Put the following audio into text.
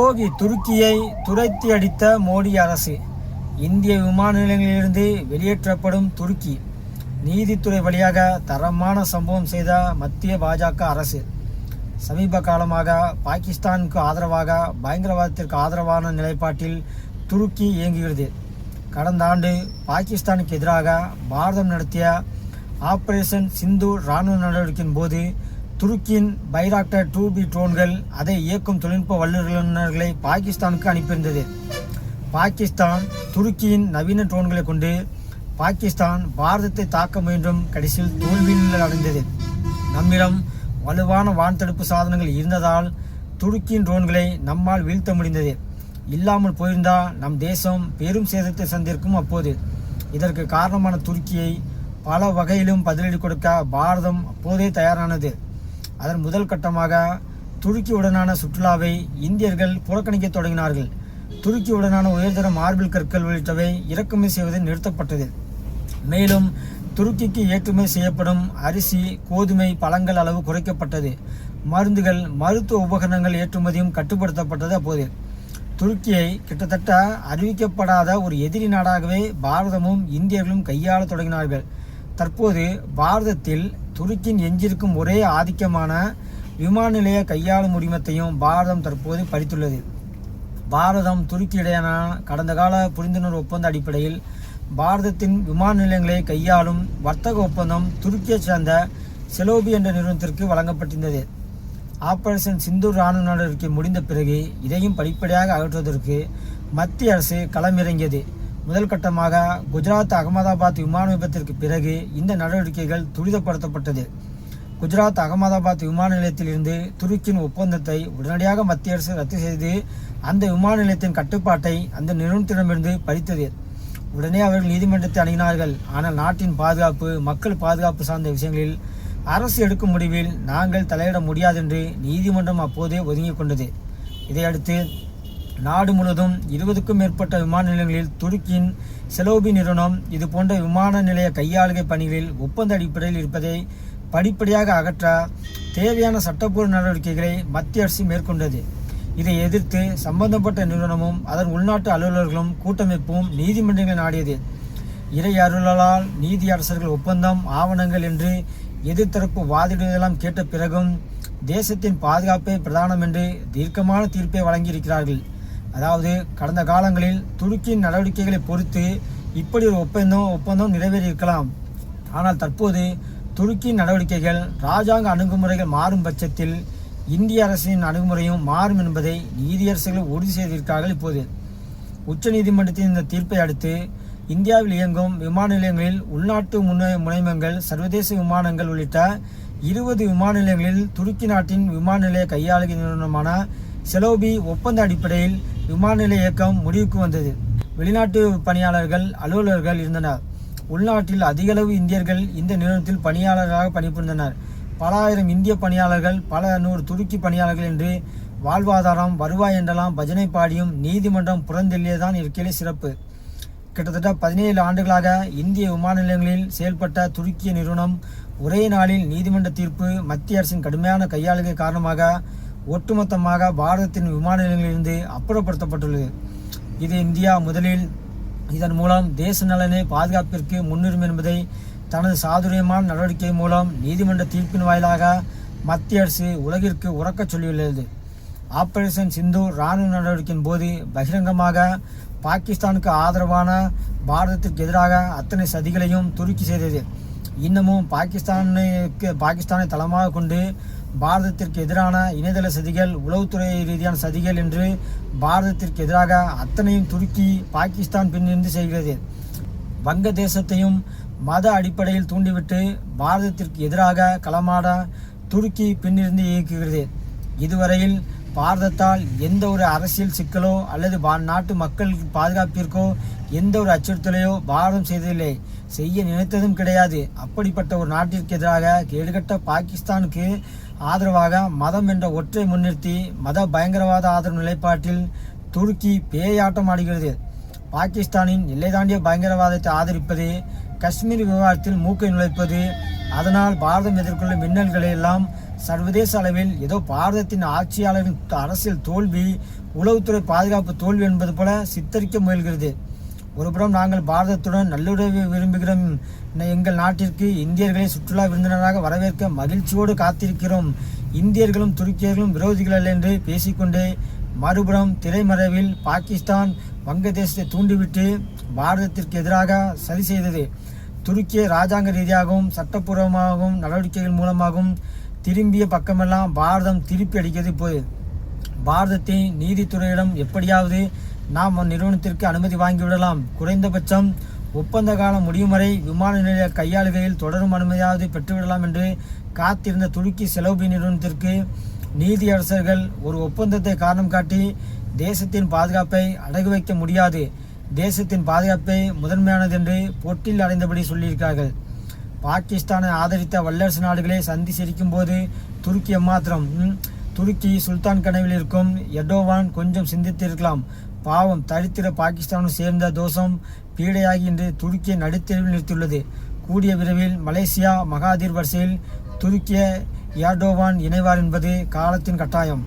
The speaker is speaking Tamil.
துரோகி துருக்கியை துரத்தி அடித்த மோடி அரசு. இந்திய விமான நிலையங்களிலிருந்து வெளியேற்றப்படும் துருக்கி. நீதித்துறை வழியாக தரமான சம்பவம் செய்த மத்திய பாஜக அரசு. சமீப காலமாக பாகிஸ்தானுக்கு ஆதரவாக பயங்கரவாதத்திற்கு ஆதரவான நிலைப்பாட்டில் துருக்கி இயங்குகிறது. கடந்த ஆண்டு பாகிஸ்தானுக்கு எதிராக பாரதம் நடத்திய ஆபரேஷன் சிந்தூர் இராணுவ நடவடிக்கையின் போது துருக்கியின் பைராக்டர் 2B ட்ரோன்கள் அதை இயக்கும் தொழில்நுட்ப வல்லுநர்களை பாகிஸ்தானுக்கு அனுப்பியிருந்தது. பாகிஸ்தான் துருக்கியின் நவீன ட்ரோன்களை கொண்டு பாகிஸ்தான் பாரதத்தை தாக்க முயன்றும் கடைசியில் தோல்வியில் அடைந்தது. நம்மிடம் வலுவான வான் தடுப்பு சாதனங்கள் இருந்ததால் துருக்கியின் ட்ரோன்களை நம்மால் வீழ்த்த முடிந்தது. இல்லாமல் போயிருந்தால் நம் தேசம் பெரும் சேதத்தை சந்திருக்கும். அப்போது இதற்கு காரணமான துருக்கியை பல வகையிலும் பதிலடி கொடுக்க பாரதம் அப்போதே தயாரானது. அதன் முதல் கட்டமாக துருக்கியுடனான சுற்றுலாவை இந்தியர்கள் புறக்கணிக்க தொடங்கினார்கள். துருக்கியுடனான உயர்தர மார்பிள் கற்கள் உள்ளிட்டவை இறக்குமதி செய்வது நிறுத்தப்பட்டது. மேலும் துருக்கிக்கு ஏற்றுமதி செய்யப்படும் அரிசி, கோதுமை, பழங்கள் அளவு குறைக்கப்பட்டது. மருந்துகள், மருத்துவ உபகரணங்கள் ஏற்றுமதியும் கட்டுப்படுத்தப்பட்டது. அப்போது துருக்கியை கிட்டத்தட்ட அறிவிக்கப்படாத ஒரு எதிரி நாடாகவே பாரதமும் இந்தியர்களும் கையாள தொடங்கினார்கள். தற்போது பாரதத்தில் துருக்கியின் எஞ்சிருக்கும் ஒரே ஆதிக்கமான விமான நிலைய கையாளும் உரிமத்தையும் பாரதம் தற்போது பறித்துள்ளது. பாரதம் துருக்கி இடையான கடந்த கால புரிந்துணர்வு ஒப்பந்த அடிப்படையில் பாரதத்தின் விமான நிலையங்களை கையாளும் வர்த்தக ஒப்பந்தம் துருக்கியை சேர்ந்த செலோபி என்ற நிறுவனத்திற்கு வழங்கப்பட்டிருந்தது. ஆபரேஷன் சிந்தூர் இராணுவ நடவடிக்கை முடிந்த பிறகு இதையும் படிப்படியாக அகற்றுவதற்கு மத்திய அரசு களமிறங்கியது. முதல் கட்டமாக குஜராத் அகமதாபாத் விமான விபத்திற்கு பிறகு இந்த நடவடிக்கைகள் துரிதப்படுத்தப்பட்டது. குஜராத் அகமதாபாத் விமான நிலையத்தில் இருந்து துருக்கியின் ஒப்பந்தத்தை உடனடியாக மத்திய அரசு ரத்து செய்து அந்த விமான நிலையத்தின் கட்டுப்பாட்டை அந்த நிறுவனத்திடமிருந்து பறித்தது. உடனே அவர்கள் நீதிமன்றத்தை அணுகினார்கள். ஆனால் நாட்டின் பாதுகாப்பு, மக்கள் பாதுகாப்பு சார்ந்த விஷயங்களில் அரசு எடுக்கும் முடிவில் நாங்கள் தலையிட முடியாது என்று நீதிமன்றம் அப்போதே ஒதுங்கிக் கொண்டது. இதையடுத்து நாடு முழுவதும் 20க்கும் மேற்பட்ட விமான நிலையங்களில் துருக்கியின் செலோபி நிறுவனம் இது போன்ற விமான நிலைய கையாளுகை பணிகளில் ஒப்பந்த அடிப்படையில் இருப்பதை படிப்படியாக அகற்ற தேவையான சட்டப்பூர்வ நடவடிக்கைகளை மத்திய அரசு மேற்கொண்டது. இதை எதிர்த்து சம்பந்தப்பட்ட நிறுவனமும் அதன் உள்நாட்டு அலுவலர்களும் கூட்டமைப்பும் நீதிமன்றங்களை நாடியது. இறை அருளால் நீதி அரசர்கள் ஒப்பந்தம் ஆவணங்கள் என்று எதிர்த்தரப்பு வாதிடுவதெல்லாம் கேட்ட பிறகும் தேசத்தின் பாதுகாப்பே பிரதானம் என்று தீர்க்கமான தீர்ப்பை வழங்கியிருக்கிறார்கள். அதாவது கடந்த காலங்களில் துருக்கியின் நடவடிக்கைகளை பொறுத்து இப்படி ஒரு ஒப்பந்தம் நிறைவேறியிருக்கலாம். ஆனால் தற்போது துருக்கியின் நடவடிக்கைகள் இராஜாங்க அணுகுமுறைகள் மாறும் பட்சத்தில் இந்திய அரசின் அணுகுமுறையும் மாறும் என்பதை நீதியரசர்கள் உறுதி செய்திருக்கிறார்கள். இப்போது உச்ச நீதிமன்றத்தின் இந்த தீர்ப்பை அடுத்து இந்தியாவில் இயங்கும் விமான நிலையங்களில் உள்நாட்டு முனையங்கள், சர்வதேச விமானங்கள் உள்ளிட்ட 20 விமான நிலையங்களில் துருக்கி நாட்டின் விமான நிலைய கையாளுகை நிறுவனமான செலோபி ஒப்பந்த அடிப்படையில் விமான நிலைய இயக்கம் முடிவுக்கு வந்தது. வெளிநாட்டு பணியாளர்கள், அலுவலர்கள் இருந்தனர். உள்நாட்டில் அதிகளவு இந்தியர்கள் இந்த நிறுவனத்தில் பணியாளர்களாக பணிபுரிந்தனர். பல ஆயிரம் இந்திய பணியாளர்கள், பல 100 துருக்கி பணியாளர்கள் என்று வாழ்வாதாரம், வருவாய் என்றெல்லாம் பஜனை பாடியும் நீதிமன்றம் புறந்தெல்லியதான் இருக்கையிலே சிறப்பு. கிட்டத்தட்ட 17 ஆண்டுகளாக இந்திய விமான நிலையங்களில் செயல்பட்ட துருக்கிய நிறுவனம் ஒரே நாளில் நீதிமன்ற தீர்ப்பு, மத்திய அரசின் கடுமையான கையாளுகை காரணமாக ஒட்டுமொத்தமாக பாரதத்தின் விமான நிலையங்களிலிருந்து அப்புறப்படுத்தப்பட்டுள்ளது. இது இந்தியா முதலில் இதன் மூலம் தேச நலனை பாதுகாப்பிற்கு முன்னுரிமை என்பதை தனது சாதுரியமான நடவடிக்கை மூலம் நீதிமன்ற தீர்ப்பின் வாயிலாக மத்திய அரசு உலகிற்கு உறக்கச் சொல்லியுள்ளது. ஆபரேஷன் சிந்தூர் இராணுவ நடவடிக்கையின் போது பகிரங்கமாக பாகிஸ்தானுக்கு ஆதரவான பாரதத்திற்கு எதிராக அத்தனை சதிகளையும் துருக்கி செய்தது. இன்னமும் பாகிஸ்தானை தளமாக கொண்டு பாரதத்திற்கு எதிரான இணையதள சதிகள், உளவுத்துறை ரீதியான சதிகள் என்று பாரதத்திற்கு எதிராக அத்தனையும் துருக்கி பாகிஸ்தான் பின்னிருந்து செய்கிறது. வங்கதேசத்தையும் மத அடிப்படையில் தூண்டிவிட்டு பாரதத்திற்கு எதிராக களமாட துருக்கி பின்னிருந்து இயக்குகிறது. இதுவரையில் பாரதத்தால் எந்த ஒரு அரசியல் சிக்கலோ அல்லது நாட்டு மக்கள் பாதுகாப்பிற்கோ எந்த ஒரு அச்சுறுத்தலையோ பாரதம் செய்ததில்லை, செய்ய நினைத்ததும் கிடையாது. அப்படிப்பட்ட ஒரு நாட்டிற்கு எதிராக கேடுகட்ட பாகிஸ்தானுக்கு ஆதரவாக மதம் என்ற ஒற்றை முன்னிறுத்தி மத பயங்கரவாத ஆதரவு நிலைப்பாட்டில் துருக்கி பேயாட்டம் ஆடுகிறது. பாகிஸ்தானின் எல்லை தாண்டிய பயங்கரவாதத்தை ஆதரிப்பது, காஷ்மீர் விவகாரத்தில் மூக்கை நுழைப்பது, அதனால் பாரதம் எதிர்கொள்ளும் மின்னல்களை எல்லாம் சர்வதேச அளவில் ஏதோ பாரதத்தின் ஆட்சியாளரின் அரசியல் தோல்வி, உளவுத்துறை பாதுகாப்பு தோல்வி என்பது போல சித்தரிக்க முயல்கிறது. ஒருபுறம் நாங்கள் பாரதத்துடன் நல்லுறவை விரும்புகிறோம், எங்கள் நாட்டிற்கு இந்தியர்களை சுற்றுலா விருந்தினராக வரவேற்க மகிழ்ச்சியோடு காத்திருக்கிறோம், இந்தியர்களும் துருக்கியர்களும் விரோதிகள் அல்ல என்று பேசிக்கொண்டே மறுபுறம் திரைமறைவில் பாகிஸ்தான் வங்கதேசத்தை தூண்டிவிட்டு பாரதத்திற்கு எதிராக சதி செய்தது. துருக்கிய இராஜாங்க ரீதியாகவும் சட்டப்பூர்வமாகவும் நடவடிக்கைகள் மூலமாகவும் திரும்பிய பக்கமெல்லாம் பாரதம் திருப்பி அடிக்கிறது. இப்போது பாரதத்தின் நீதித்துறையிடம் எப்படியாவது நாம் நிறுவனத்திற்கு அனுமதி வாங்கிவிடலாம், குறைந்தபட்சம் ஒப்பந்த காலம் முடியும் வரை விமான நிலைய கையாளுகையில் தொடரும் அனுமதியாவது பெற்றுவிடலாம் என்று காத்திருந்த துருக்கி செலவு நிறுவனத்திற்கு நீதியரசர்கள் ஒரு ஒப்பந்தத்தை காரணம் காட்டி தேசத்தின் பாதுகாப்பை அடகு வைக்க முடியாது, தேசத்தின் பாதுகாப்பை முதன்மையானது என்று பொட்டில் அடைந்தபடி சொல்லியிருக்கிறார்கள். பாகிஸ்தானை ஆதரித்த வல்லரசு நாடுகளை சந்தி சிரிக்கும் போது துருக்கி எம்மாத்திரம்? துருக்கி சுல்தான் கனவில் இருக்கும் எர்டோவான் கொஞ்சம் சிந்தித்திருக்கலாம். பாவம், தரித்திர பாகிஸ்தானும் சேர்ந்த தோஷம் பீடையாகி இன்று துருக்கியை நடுத்தெருவில் நிறுத்தியுள்ளது. கூடிய விரைவில் மலேசியா மகாதீர் வரிசையில் துருக்கிய எர்டோவான் இணைவார் என்பது காலத்தின் கட்டாயம்.